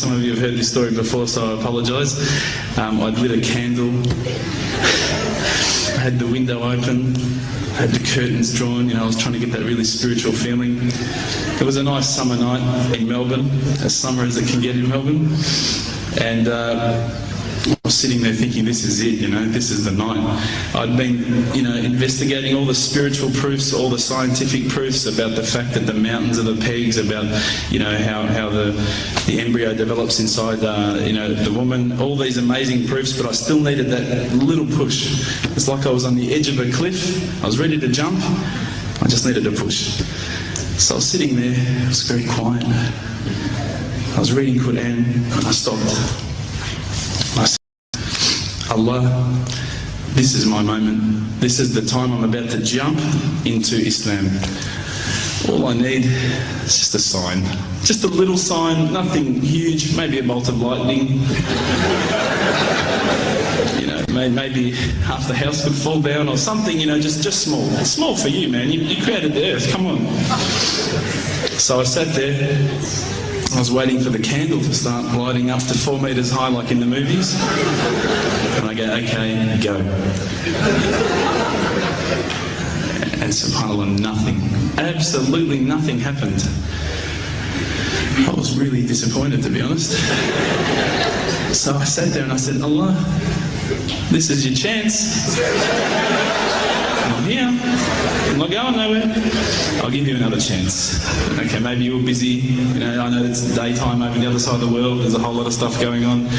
some of you have heard this story before, so I apologise. I'd lit a candle, I had the window open, I had the curtains drawn, I was trying to get that really spiritual feeling. It was a nice summer night in Melbourne, as summer as it can get in Melbourne, and I was sitting there thinking, this is it, this is the night. I'd been, investigating all the spiritual proofs, all the scientific proofs about the fact that the mountains are the pegs, about, how the embryo develops inside, the woman, all these amazing proofs, but I still needed that little push. It's like I was on the edge of a cliff, I was ready to jump, I just needed a push. So I was sitting there, it was very quiet. I was reading Quran, and I stopped. I said, Allah, this is my moment. This is the time I'm about to jump into Islam. All I need is just a sign. Just a little sign, nothing huge, maybe a bolt of lightning. Maybe half the house could fall down or something, just small. It's small for you, man. You created the earth, come on. So I sat there. I was waiting for the candle to start lighting up to 4 metres high like in the movies. And I go, okay, go. And subhanAllah, nothing. Absolutely nothing happened. I was really disappointed, to be honest. So I sat there and I said, Allah, this is your chance. I'm here. I'm not going nowhere. I'll give you another chance. Okay, maybe you're busy. I know it's daytime over the other side of the world. There's a whole lot of stuff going on.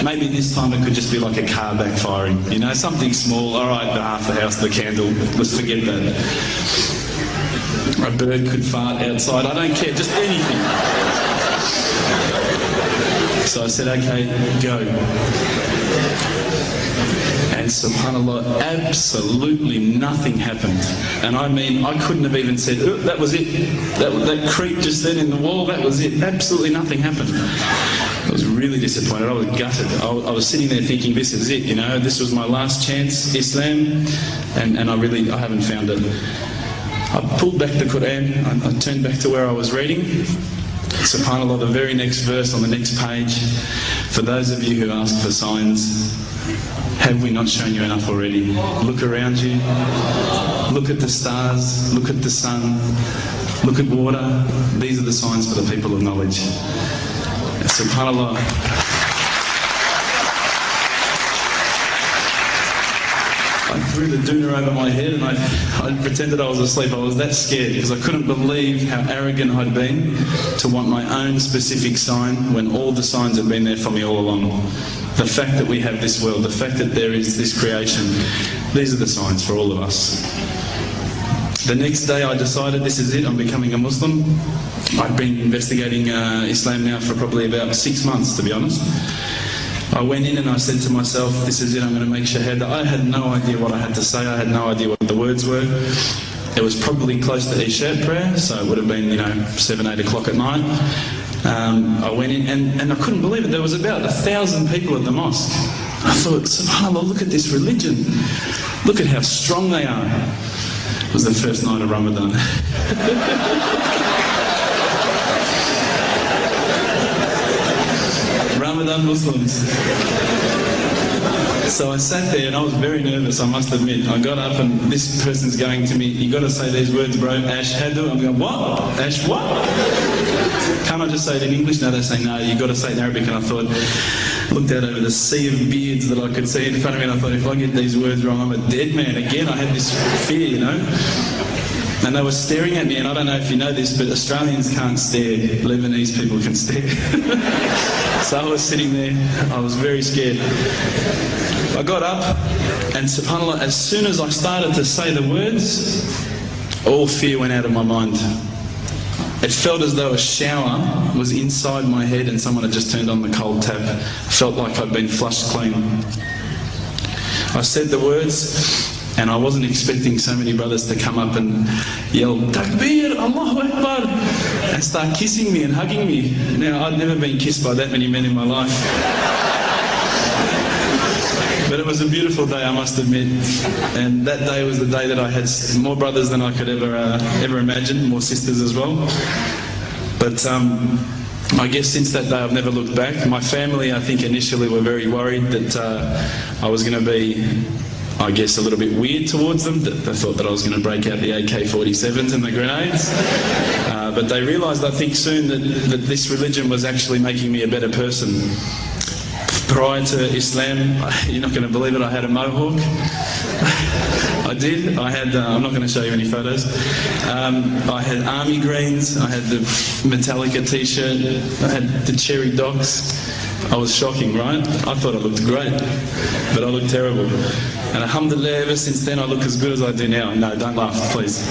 Maybe this time it could just be like a car backfiring. Something small. All right, half the house, the candle. Let's forget that. A bird could fart outside. I don't care. Just anything. So I said, okay, go. And subhanAllah, absolutely nothing happened. And I mean, I couldn't have even said, oh, that was it. That creak just then in the wall, that was it. Absolutely nothing happened. I was really disappointed. I was gutted. I was sitting there thinking, this is it, this was my last chance, Islam, and I haven't found it. I pulled back the Quran, I turned back to where I was reading. SubhanAllah, the very next verse on the next page, for those of you who ask for signs, have we not shown you enough already? Look around you, look at the stars, look at the sun, look at water. These are the signs for the people of knowledge. SubhanAllah. I threw the doona over my head and I pretended I was asleep. I was that scared because I couldn't believe how arrogant I'd been to want my own specific sign when all the signs had been there for me all along. The fact that we have this world, the fact that there is this creation, these are the signs for all of us. The next day I decided this is it, I'm becoming a Muslim. I'd been investigating Islam now for probably about 6 months, to be honest. I went in and I said to myself, this is it, I'm going to make Shaheed. I had no idea what I had to say, I had no idea what the words were. It was probably close to Isha prayer, so it would have been, 7, 8 o'clock at night. I went in and I couldn't believe it, there was about 1,000 people at the mosque. I thought, subhanAllah, look at this religion. Look at how strong they are. It was the first night of Ramadan. Ramadan Muslims. So I sat there and I was very nervous, I must admit. I got up and this person's going to me, you got to say these words, bro, Ashhadu. I'm going, what? Ash what? Can't I just say it in English? No, they say, no, you got to say it in Arabic. And I thought, looked out over the sea of beards that I could see in front of me and I thought, if I get these words wrong, I'm a dead man again. I had this fear, And they were staring at me, and I don't know if you know this, but Australians can't stare. Lebanese people can stare. So I was sitting there, I was very scared. I got up, and subhanAllah, as soon as I started to say the words, all fear went out of my mind. It felt as though a shower was inside my head and someone had just turned on the cold tap. I felt like I'd been flushed clean. I said the words, and I wasn't expecting so many brothers to come up and yell, Takbir, Allahu Akbar, and start kissing me and hugging me. Now, I'd never been kissed by that many men in my life. But it was a beautiful day, I must admit. And that day was the day that I had more brothers than I could ever imagine, more sisters as well. But I guess since that day I've never looked back. My family, I think, initially were very worried that I was going to be, I guess, a little bit weird towards them. They thought that I was going to break out the AK-47s and the grenades. But they realised, I think, soon that this religion was actually making me a better person. Prior to Islam, you're not going to believe it, I had a mohawk. I did. I had, I'm not going to show you any photos. I had army greens, I had the Metallica t-shirt, I had the cherry docks. I was shocking, right? I thought I looked great, but I looked terrible. And alhamdulillah, ever since then I look as good as I do now. No, don't laugh, please.